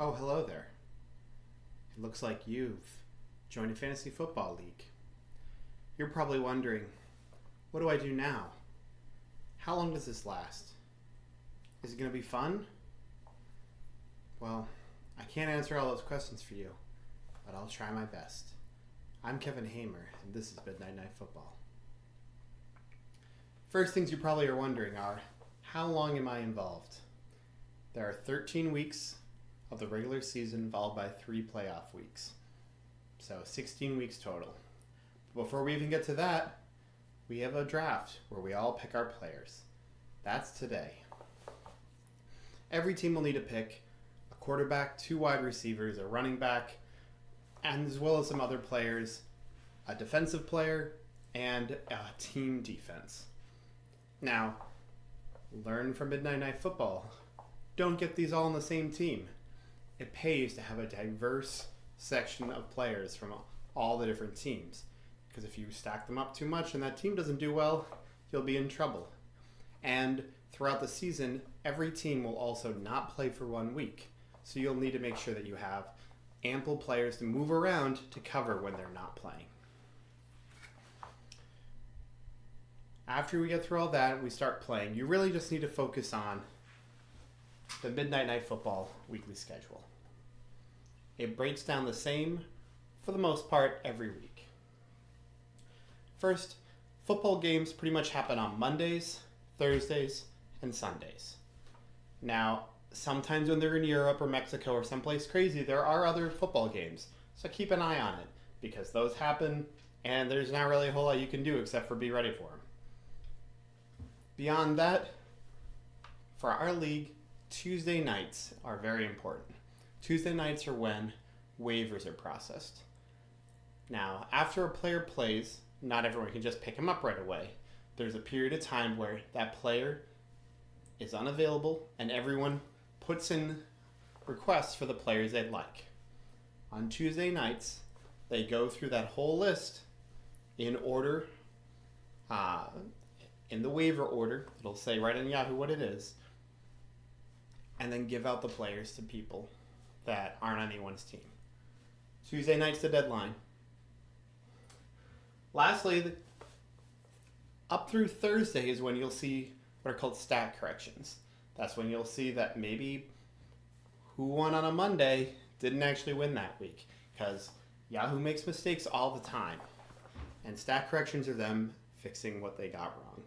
Oh, hello there. It looks like you've joined a fantasy football league. You're probably wondering, what do I do now? How long does this last? Is it going to be fun? Well, I can't answer all those questions for you, but I'll try my best. I'm Kevin Hamer, and this is Midnight Night Football. First things you probably are wondering are, how long am I involved? There are 13 weeks of the regular season followed by 3 playoff weeks. So 16 weeks total. Before we even get to that, we have a draft where we all pick our players. That's today. Every team will need to pick a quarterback, 2 wide receivers, a running back, and as well as some other players, a defensive player, and a team defense. Now, learn from Midnight Night Football. Don't get these all on the same team. It pays to have a diverse section of players from all the different teams. Because if you stack them up too much and that team doesn't do well, you'll be in trouble. And throughout the season, every team will also not play for 1 week. So you'll need to make sure that you have ample players to move around to cover when they're not playing. After we get through all that, we start playing. You really just need to focus on the Midnight Night Football weekly schedule. It breaks down the same, for the most part, every week. First, football games pretty much happen on Mondays, Thursdays, and Sundays. Now, sometimes when they're in Europe or Mexico or someplace crazy, there are other football games. So keep an eye on it, because those happen, and there's not really a whole lot you can do except for be ready for them. Beyond that, for our league, Tuesday nights are very important. Tuesday nights are when waivers are processed. Now, after a player plays, not everyone can just pick him up right away. There's a period of time where that player is unavailable and everyone puts in requests for the players they'd like. On Tuesday nights, they go through that whole list in order, in the waiver order. It'll say right on Yahoo what it is, and then give out the players to people that aren't on anyone's team. Tuesday night's the deadline. Lastly, up through Thursday is when you'll see what are called stat corrections. That's when you'll see that maybe who won on a Monday didn't actually win that week, because Yahoo makes mistakes all the time. And stat corrections are them fixing what they got wrong.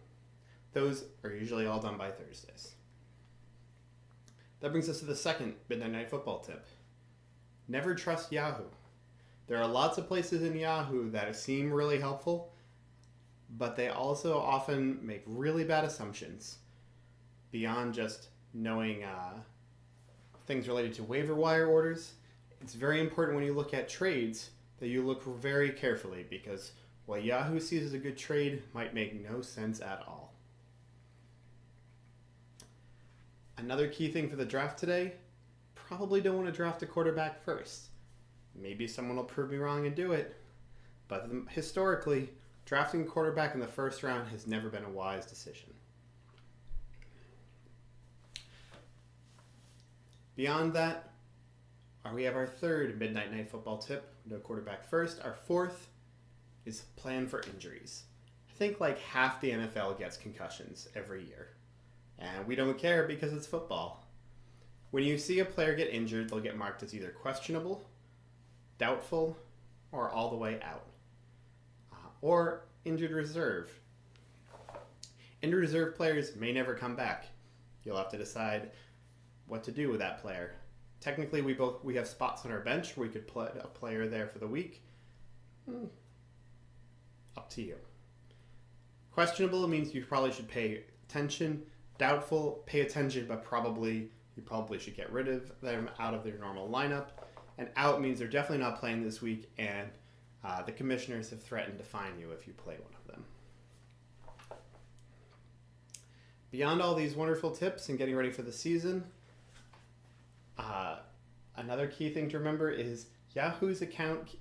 Those are usually all done by Thursdays. That brings us to the second Midnight Night Football tip. Never trust Yahoo. There are lots of places in Yahoo that seem really helpful, but they also often make really bad assumptions beyond just knowing things related to waiver wire orders. It's very important when you look at trades that you look very carefully, because what Yahoo sees as a good trade might make no sense at all. Another key thing for the draft today, probably don't want to draft a quarterback first. Maybe someone will prove me wrong and do it, but historically, drafting a quarterback in the first round has never been a wise decision. Beyond that, we have our third Midnight Night Football tip, no quarterback first. Our fourth is plan for injuries. I think like half the NFL gets concussions every year. And we don't care because it's football. When you see a player get injured, they'll get marked as either questionable, doubtful, or all the way out. Or injured reserve. Injured reserve players may never come back. You'll have to decide what to do with that player. Technically, we have spots on our bench where we could put a player there for the week. Up to you. Questionable means you probably should pay attention. Doubtful, pay attention, but you probably should get rid of them out of their normal lineup. And out means they're definitely not playing this week, and the commissioners have threatened to fine you if you play one of them. Beyond all these wonderful tips and getting ready for the season, another key thing to remember is Yahoo's account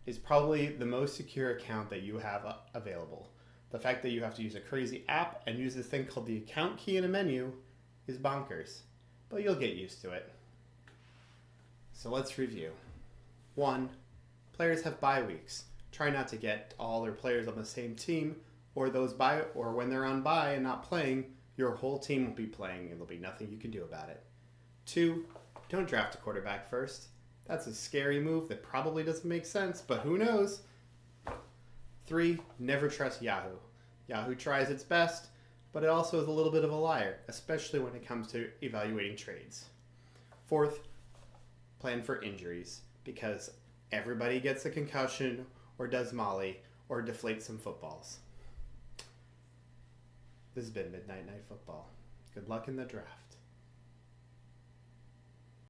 is probably the most secure account that you have available. The fact that you have to use a crazy app and use this thing called the account key in a menu is bonkers, but you'll get used to it. So let's review. 1. Players have bye weeks. Try not to get all their players on the same team, or when they're on bye and not playing, your whole team will be playing and there'll be nothing you can do about it. 2. Don't draft a quarterback first. That's a scary move that probably doesn't make sense, but who knows? 3. Never trust Yahoo. Yahoo tries its best, but it also is a little bit of a liar, especially when it comes to evaluating trades. 4th, plan for injuries, because everybody gets a concussion or does Molly or deflates some footballs. This has been Midnight Night Football. Good luck in the draft.